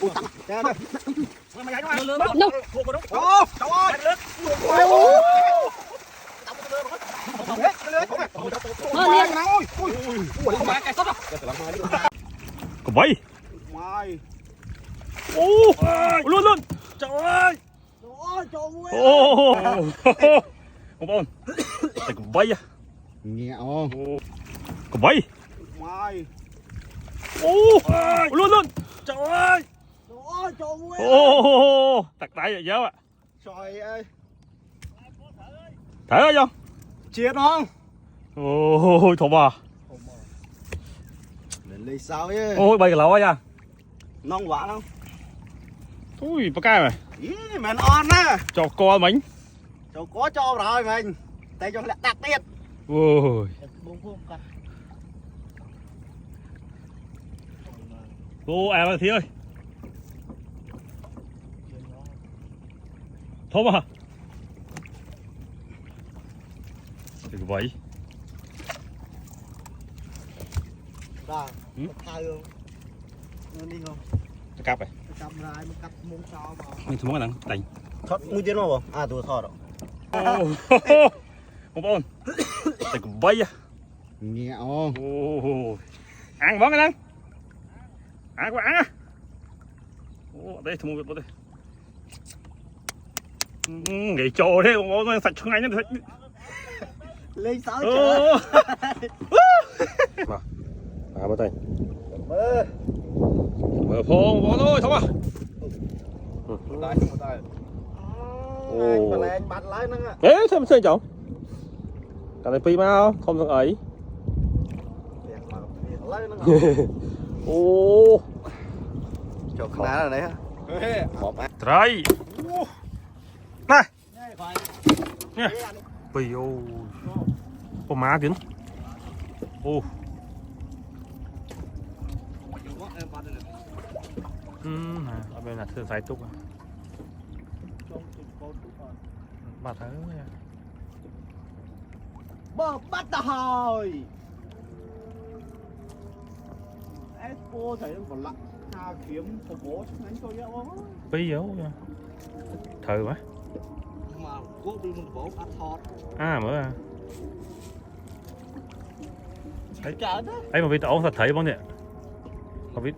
Có bay. Ô, luôn luôn. Trời ơi. Ô, không bon. Đây có bay à? Nhẹ không? Có bay. Ô, luôn luôn. Trời ơi. Ô, tạt tay vậy giáo ạ. Trời ơi. Thở ơi không? Chết không? Ôi, thổ bà. Lên lấy sao ấy. Ôi, bay cái lẩu ấy à? Nông quá không? Ui, bà cay mày. Ý, mày on á. Cho co mình. Cháu có cho rồi mình. Tay cho lại đặc biệt. Ôi. Ô, à bà Thi ơi. Thổ bà. Đừng vậy. Rồi, thay không? Nó đi không? Nó cặp này. Cặp lại, một cặp mông sao mà. Mình thua cái nắng, đánh. Thoát mũi chết không? À, tôi thoát rồi. Không ổn. Đây cũng bay à. Nhẹ không? Ăn món cái nắng. Ăn quá ăn à. Đây thua một cái đây. Nghỉ trò đấy, nó sạch không anh nó sạch. Lên sao trời. Mà. À bắt tay. Mở phô bỏ thôi thôi à. Đây, một tay. Anh bắt lái nó á. Ê, sao mà chơi chồng? Cả này pi mau, không thằng ấy. Ô. Cho khá là đấy hả? Trời. Này. Nè. Pi ô. Có má kiến. Ô. Ở bên là thường xài túc à. Bà thấy nha. Bơ bắt rồi. Expo thấy còn lặng. Tha kiếm phục bố đánh tôi nhá không? Pi dấu nha. Thử quá. Mà cố đi một bố bắt thọt. À mới à. Trời đó. Ấy mà vịt ấu thật thấy bông nhỉ?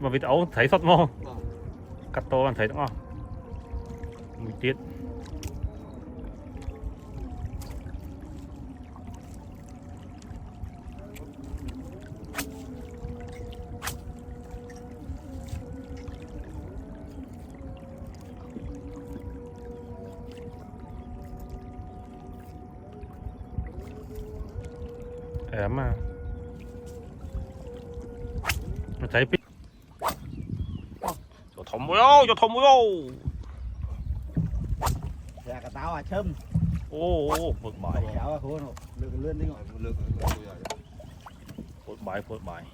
Mà vịt ấu thấy sót mò. Cắt to bạn thấy đúng không? Mùi tiết. Em à. Nó thấy pít. Cho thòng vô, cho thòng vô. Dạ cả tao à châm. Ô, vượt bài. Cháu à khốn rồi. Lượn lươn đi ngồi. Vượt bài.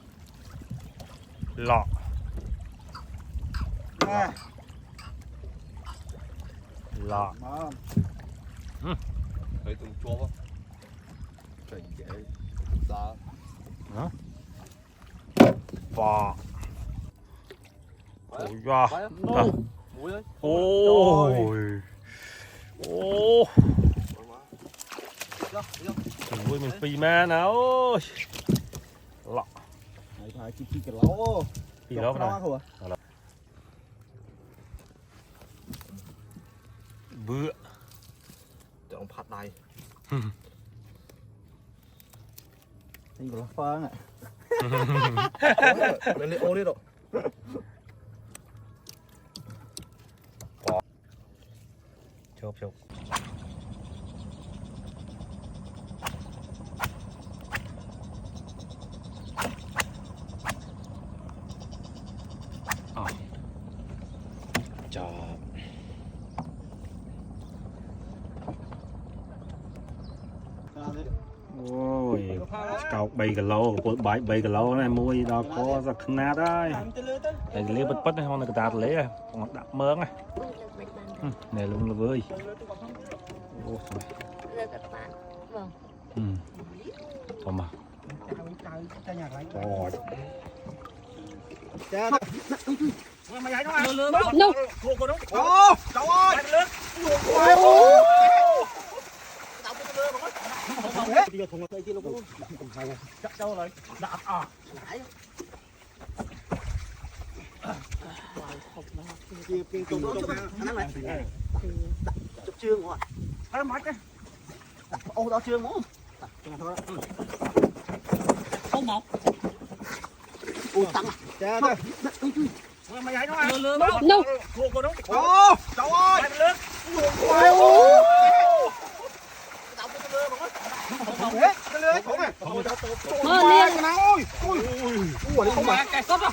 Lọ. À. Lọ. Thấy từng chua không? Chảnh cái ra. Hả? Vỏ. Ôi da. Muối đấy. Ôi. Ô. Ui mình phi ma nào. Lọ. Này phải chi cái lấu. Phi lọ này. Bữa. Trong phát này. Anh có phơ ạ. Lên lên ô đi rồi. Chụp. Chụp. Ôi, cậu bay cái lô, bay cái lô này mua đó có ra khăn nát đấy. Để lấy bật này, không là cái tạt lấy à, còn đạp mớn này. Này luôn là vơi. Ô Vâng. Thôi mà. Trời. mày ấy nó ăn No. cô đúng Cháu ơi. chắc đâu rồi đạp à Chụp chương rồi. thấy mệt cái Ô đó chương không? Không một. Ui tăng à. Cha thôi. mày ấy nó ăn No. cô đúng Cháu ơi. mày lớn Cái lưới khổ mày. Mơ liền. Ui. Ui. Ui. Ui. Không mà. Cái sốt à.